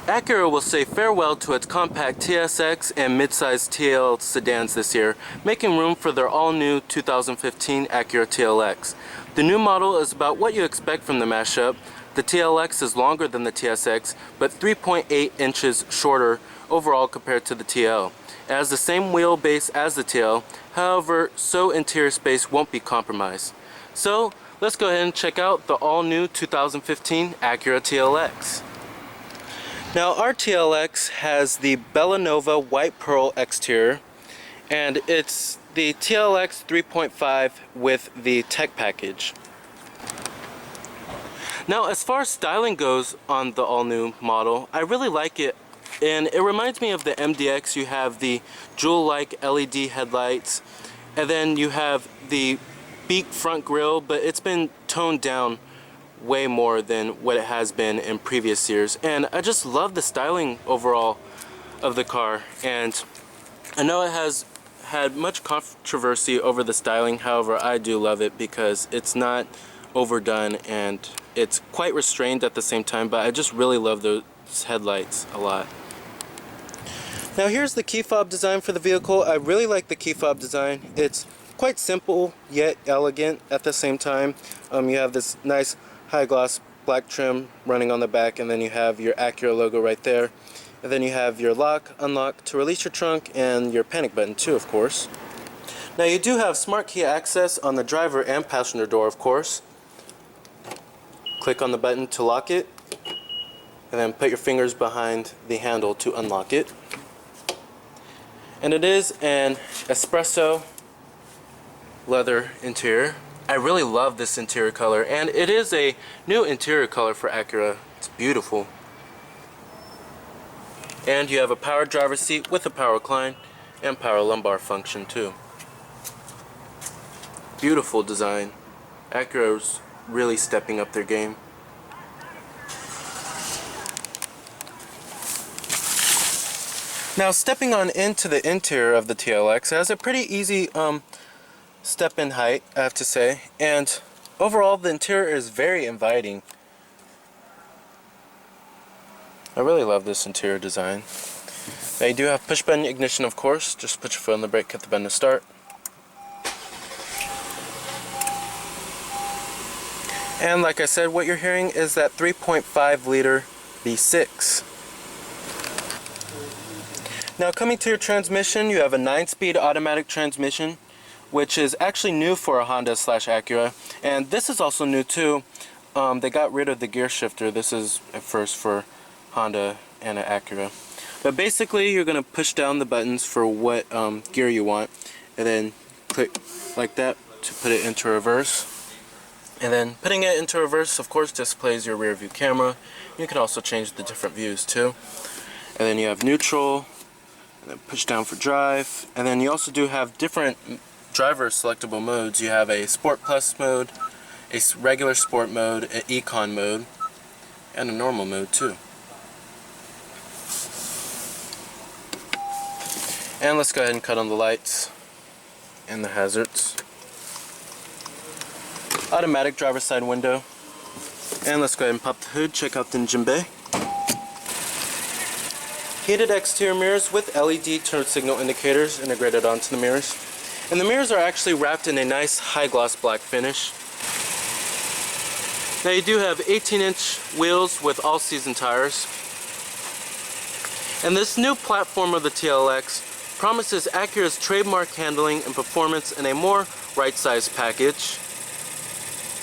Acura will say farewell to its compact TSX and midsize TL sedans this year, making room for their all-new 2015 Acura TLX. The new model is about what you expect from the mashup. The TLX is longer than the TSX, but 3.8 inches shorter overall compared to the TL. It has the same wheelbase as the TL, however, so interior space won't be compromised. So, let's go ahead and check out the all-new 2015 Acura TLX. Now, our TLX has the Bellanova White Pearl exterior, and it's the TLX 3.5 with the tech package. Now, as far as styling goes on the all-new model, I really like it, and it reminds me of the MDX. You have the jewel-like LED headlights, and then you have the beak front grille, but it's been toned down way more than what it has been in previous years, and I just love the styling overall of the car. And I know it has had much controversy over the styling, however I do love it because it's not overdone and it's quite restrained at the same time, but I just really love those headlights a lot. Now here's the key fob design for the vehicle. I really like the key fob design. It's quite simple yet elegant at the same time. You have this nice high gloss black trim running on the back, and then you have your Acura logo right there, and then you have your lock, unlock to release your trunk, and your panic button too, of course. Now you do have smart key access on the driver and passenger door, of course. Click on the button to lock it, and then put your fingers behind the handle to unlock it. And it is an espresso leather interior. I really love this interior color, and it is a new interior color for Acura. It's beautiful. And you have a power driver's seat with a power recline and power lumbar function too. Beautiful design. Acura's really stepping up their game. Now, stepping on into the interior of the TLX, it has a pretty easy step in height, I have to say, and overall the interior is very inviting. I really love this interior design. Now you do have push button ignition, of course. Just put your foot on the brake, hit the button to start. And like I said, what you're hearing is that 3.5 liter V6. Now coming to your transmission, you have a 9-speed automatic transmission, which is actually new for a Honda/Acura, and this is also new too. They got rid of the gear shifter. This is at first for Honda and an Acura. But basically, you're going to push down the buttons for what gear you want, and then click like that to put it into reverse. And then putting it into reverse, of course, displays your rear view camera. You can also change the different views too. And then you have neutral, and then push down for drive, and then you also do have different driver selectable modes. You have a Sport Plus mode, a regular sport mode, an Econ mode, and a normal mode too. And let's go ahead and cut on the lights and the hazards. Automatic driver's side window. And let's go ahead and pop the hood, check out the engine bay. Heated exterior mirrors with LED turn signal indicators integrated onto the mirrors. And the mirrors are actually wrapped in a nice high gloss black finish. Now you do have 18-inch wheels with all season tires. And this new platform of the TLX promises Acura's trademark handling and performance in a more right-sized package.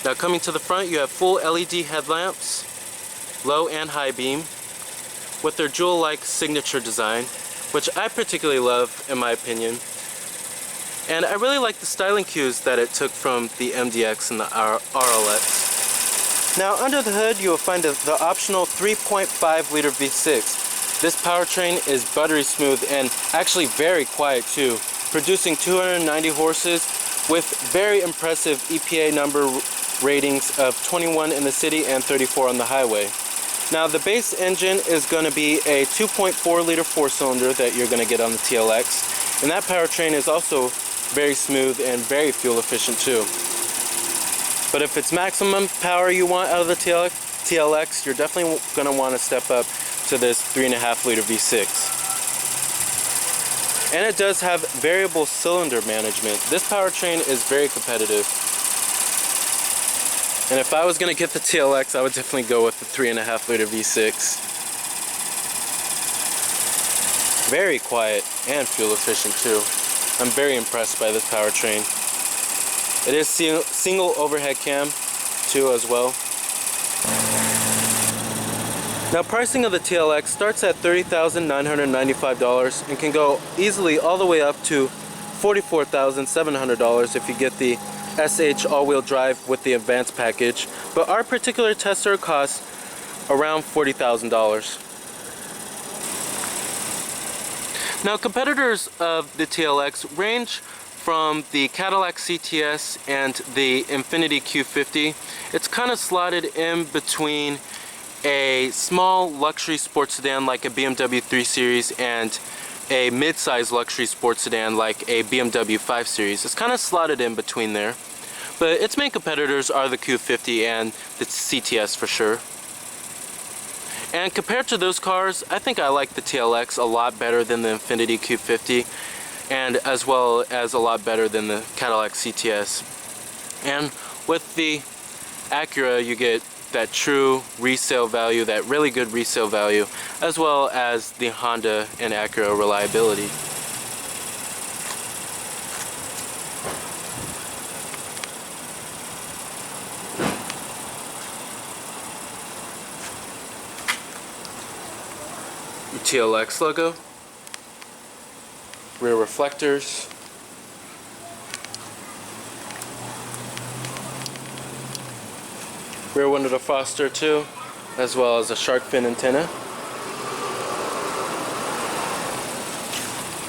Now coming to the front, you have full LED headlamps, low and high beam, with their jewel-like signature design, which I particularly love in my opinion. And I really like the styling cues that it took from the MDX and the RLX. Now under the hood you will find the optional 3.5 liter V6. This powertrain is buttery smooth and actually very quiet too, producing 290 horses with very impressive EPA number ratings of 21 in the city and 34 on the highway. Now the base engine is going to be a 2.4 liter 4-cylinder that you're going to get on the TLX, and that powertrain is also very smooth and very fuel efficient too. But if it's maximum power you want out of the TLX, you're definitely going to want to step up to this 3.5 liter V6. And it does have variable cylinder management. This powertrain is very competitive. And if I was going to get the TLX, I would definitely go with the 3.5 liter V6. Very quiet and fuel efficient too. I'm very impressed by this powertrain. It is single overhead cam too as well. Now pricing of the TLX starts at $30,995 and can go easily all the way up to $44,700 if you get the SH all-wheel drive with the advanced package. But our particular tester costs around $40,000. Now competitors of the TLX range from the Cadillac CTS and the Infiniti cu.ft. It's kind of slotted in between a small luxury sports sedan like a BMW 3 Series and a mid-size luxury sports sedan like a BMW 5 Series. It's kind of slotted in between there. But its main competitors are the Q50 and the CTS for sure. And compared to those cars, I think I like the TLX a lot better than the Infiniti Q50, and as well as a lot better than the Cadillac CTS. And with the Acura, you get that true resale value, that really good resale value, as well as the Honda and Acura reliability. TLX logo, rear reflectors, rear window defroster too, as well as a shark fin antenna.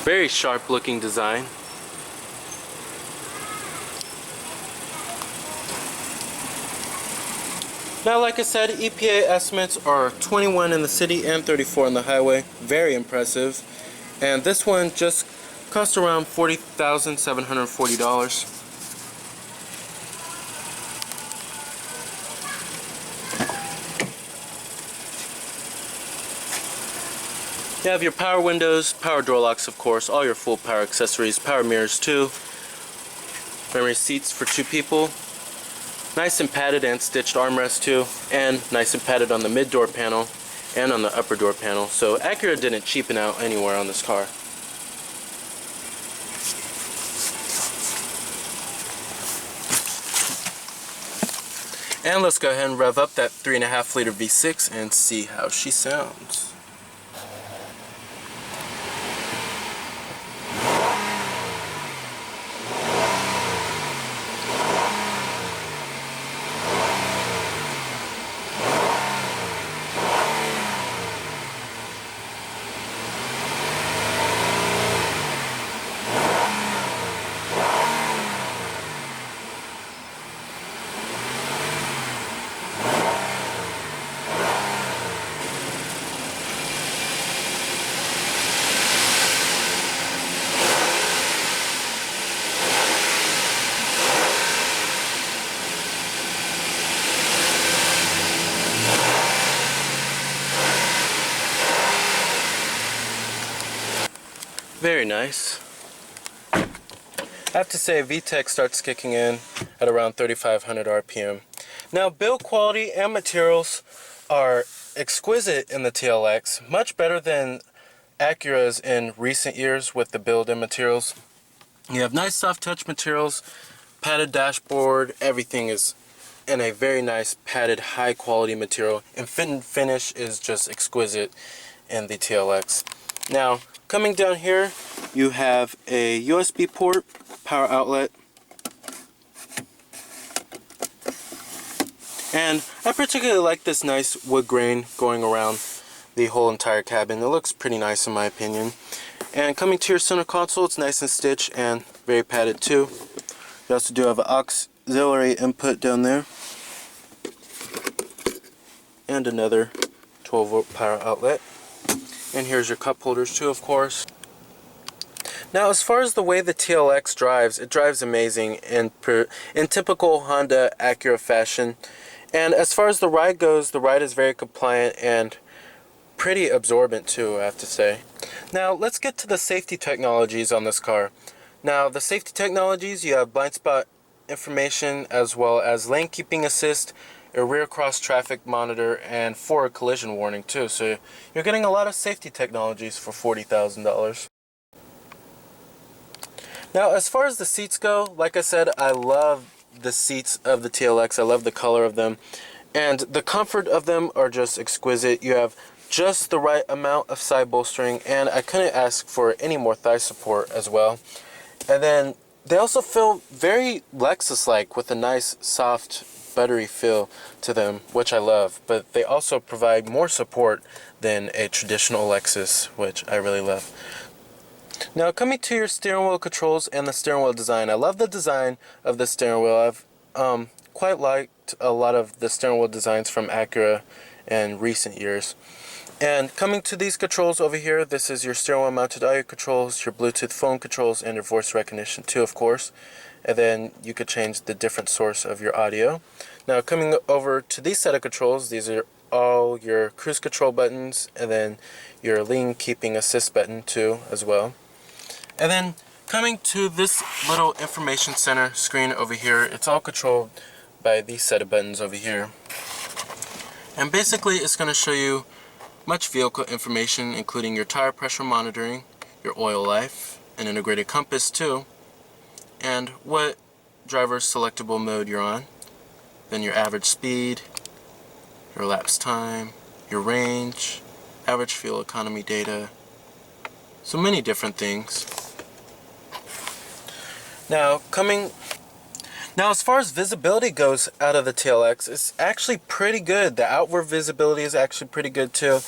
Very sharp looking design. Now, like I said, EPA estimates are 21 in the city and 34 on the highway. Very impressive. And this one just cost around $40,740. You have your power windows, power door locks of course, all your full power accessories, power mirrors too, memory seats for 2 people, nice and padded and stitched armrest too, and nice and padded on the mid door panel and on the upper door panel. So Acura didn't cheapen out anywhere on this car. And let's go ahead and rev up that 3.5 liter V6 and see how she sounds. Very nice. I have to say VTEC starts kicking in at around 3,500 RPM. Now build quality and materials are exquisite in the TLX, much better than Acura's in recent years with the build and materials. You have nice soft touch materials, padded dashboard, everything is in a very nice padded high quality material, and fit and finish is just exquisite in the TLX. Now coming down here, you have a USB port, power outlet, and I particularly like this nice wood grain going around the whole entire cabin. It looks pretty nice in my opinion. And coming to your center console, it's nice and stitched and very padded too. You also do have an auxiliary input down there, and another 12-volt power outlet. And here's your cup holders too, of course. Now, as far as the way the TLX drives, it drives amazing in typical Honda Acura fashion. And as far as the ride goes, the ride is very compliant and pretty absorbent too, I have to say. Now, let's get to the safety technologies on this car. Now, the safety technologies, you have blind spot information as well as lane keeping assist, a rear cross traffic monitor, and forward collision warning too. So you're getting a lot of safety technologies for $40,000. Now, as far as the seats go, like I said, I love the seats of the TLX. I love the color of them, and the comfort of them are just exquisite. You have just the right amount of side bolstering, and I couldn't ask for any more thigh support as well. And then they also feel very Lexus-like with a nice, soft, buttery feel to them, which I love. But they also provide more support than a traditional Lexus, which I really love. Now, coming to your steering wheel controls and the steering wheel design. I love the design of the steering wheel. I've quite liked a lot of the steering wheel designs from Acura in recent years. And coming to these controls over here, this is your steering wheel mounted audio controls, your Bluetooth phone controls, and your voice recognition too, of course. And then you could change the different source of your audio. Now, coming over to these set of controls, these are all your cruise control buttons, and then your lane keeping assist button too as well. And then coming to this little information center screen over here, it's all controlled by these set of buttons over here. And basically it's going to show you much vehicle information, including your tire pressure monitoring, your oil life, an integrated compass too, and what driver selectable mode you're on, then your average speed, your elapsed time, your range, average fuel economy data, so many different things. Now, as far as visibility goes out of the TLX, it's actually pretty good. The outward visibility is actually pretty good too.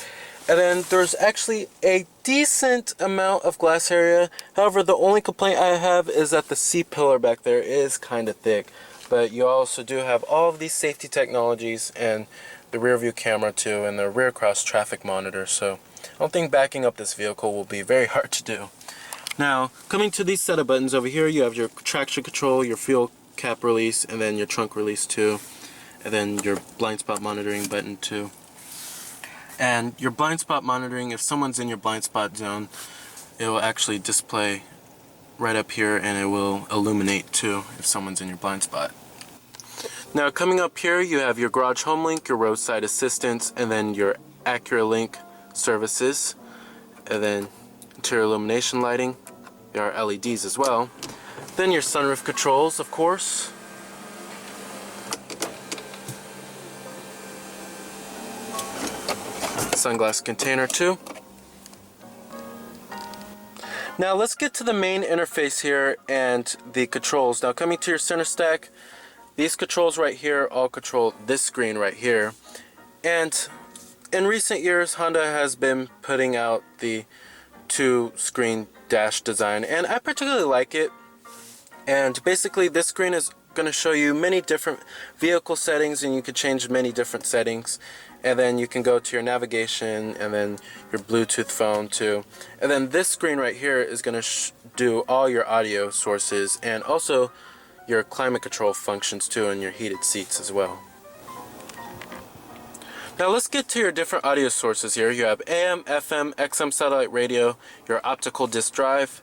And then there's actually a decent amount of glass area. However, the only complaint I have is that the C-pillar back there is kind of thick. But you also do have all of these safety technologies and the rear view camera too, and the rear cross traffic monitor. So I don't think backing up this vehicle will be very hard to do. Now, coming to these set of buttons over here, you have your traction control, your fuel cap release, and then your trunk release too, and then your blind spot monitoring button too. And your blind spot monitoring, if someone's in your blind spot zone, it will actually display right up here, and it will illuminate too if someone's in your blind spot. Now, coming up here, you have your garage home link, your roadside assistance, and then your Acura Link services, and then interior illumination lighting. There are LEDs as well. Then your sunroof controls, of course. Sunglass container too. Now let's get to the main interface here and the controls. Now, coming to your center stack, these controls right here all control this screen right here. And in recent years, Honda has been putting out the 2-screen dash design, and I particularly like it. And basically this screen is going to show you many different vehicle settings, and you can change many different settings, and then you can go to your navigation and then your Bluetooth phone too. And then this screen right here is going to do all your audio sources and also your climate control functions too, and your heated seats as well. Now let's get to your different audio sources here. You have AM, FM, XM satellite radio, your optical disc drive,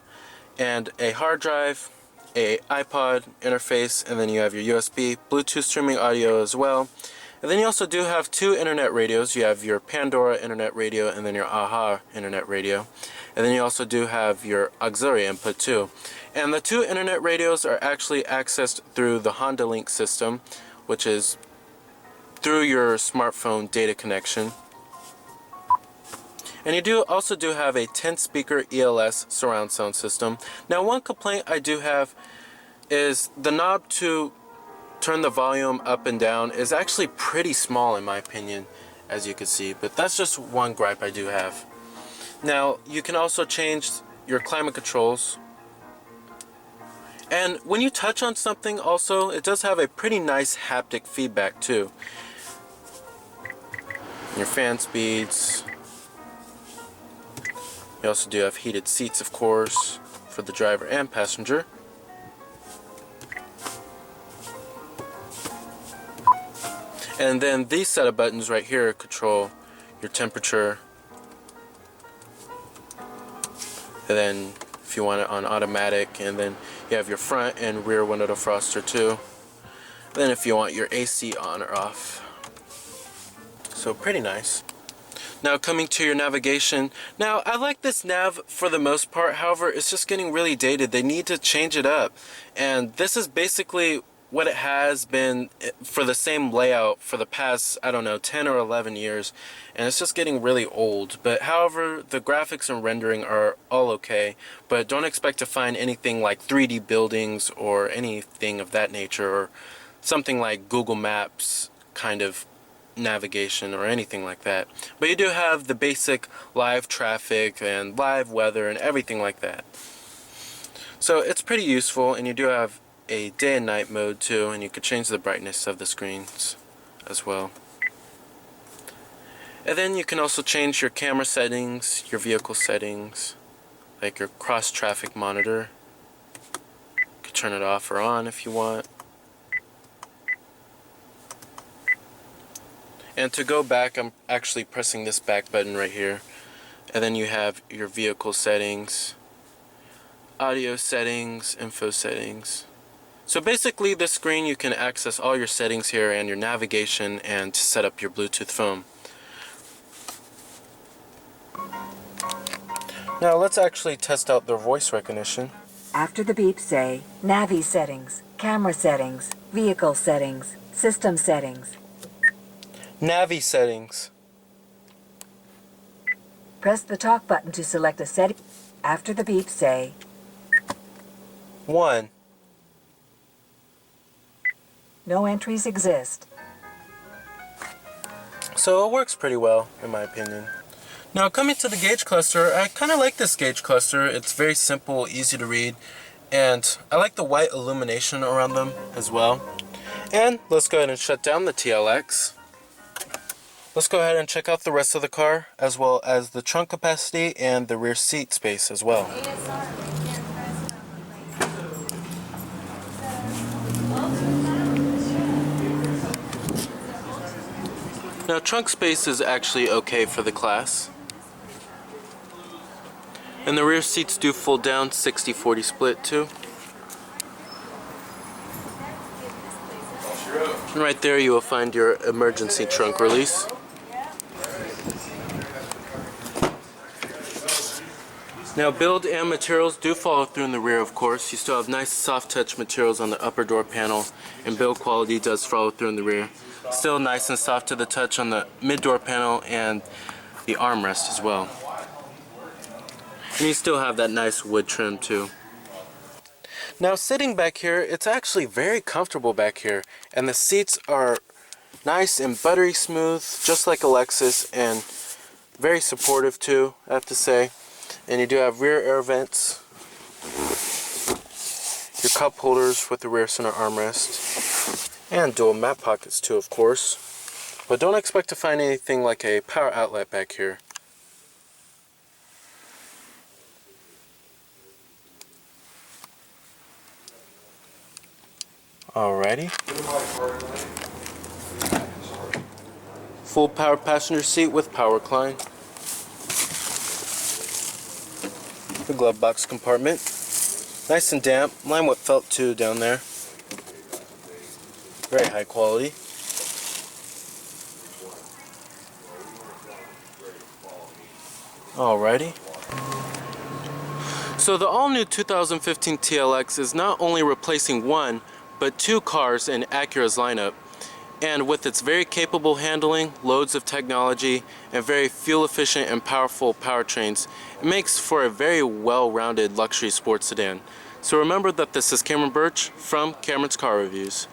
and a hard drive, a iPod interface, and then you have your USB, Bluetooth streaming audio as well. And then you also do have 2 internet radios. You have your Pandora internet radio and then your AHA internet radio. And then you also do have your auxiliary input too. And the 2 internet radios are actually accessed through the Honda Link system, which is through your smartphone data connection. And you also do have a 10-speaker ELS surround sound system. Now, one complaint I do have is the knob to turn the volume up and down is actually pretty small in my opinion, as you can see, but that's just one gripe I do have. Now, you can also change your climate controls. And when you touch on something also, it does have a pretty nice haptic feedback too. Your fan speeds. You also do have heated seats, of course, for the driver and passenger. And then these set of buttons right here control your temperature. And then if you want it on automatic, and then you have your front and rear window defroster too. Then if you want your AC on or off. So pretty nice. Now coming to your navigation. Now I like this nav for the most part, however it's just getting really dated. They need to change it up. And this is basically what it has been for the same layout for the past, I don't know, 10 or 11 years, and it's just getting really old. But however, the graphics and rendering are all okay, but don't expect to find anything like 3D buildings or anything of that nature, or something like Google Maps kind of navigation or anything like that. But you do have the basic live traffic and live weather and everything like that. So it's pretty useful, and you do have a day and night mode too, and you can change the brightness of the screens as well. And then you can also change your camera settings, your vehicle settings, like your cross traffic monitor. You can turn it off or on if you want. And to go back, I'm actually pressing this back button right here. And then you have your vehicle settings, audio settings, info settings. So basically this screen you can access all your settings here and your navigation and set up your Bluetooth phone. Now let's actually test out their voice recognition. After the beep say, Navi settings, camera settings, vehicle settings, system settings. Navi settings. Press the talk button to select a setting. After the beep say, 1. No entries exist. So it works pretty well, in my opinion. Now coming to the gauge cluster, I kind of like this gauge cluster. It's very simple, easy to read, and I like the white illumination around them as well. And let's go ahead and shut down the TLX. Let's go ahead and check out the rest of the car, as well as the trunk capacity and the rear seat space as well. Now trunk space is actually okay for the class. And the rear seats do fold down, 60-40 split too. And right there you will find your emergency trunk release. Now build and materials do follow through in the rear, of course. You still have nice soft touch materials on the upper door panel, and build quality does follow through in the rear. Still nice and soft to the touch on the mid door panel and the armrest as well. And you still have that nice wood trim too. Now sitting back here, it's actually very comfortable back here, and the seats are nice and buttery smooth, just like a Lexus, and very supportive too, I have to say. And you do have rear air vents, your cup holders with the rear center armrest, and dual map pockets too, of course. But don't expect to find anything like a power outlet back here. Alrighty. Full power passenger seat with power recline. The glove box compartment. Nice and damp. Mine with felt too down there. Very high quality. Alrighty. So the all-new 2015 TLX is not only replacing one, but two cars in Acura's lineup. And with its very capable handling, loads of technology, and very fuel-efficient and powerful powertrains, it makes for a very well-rounded luxury sports sedan. So remember that this is Cameron Birch from Cameron's Car Reviews.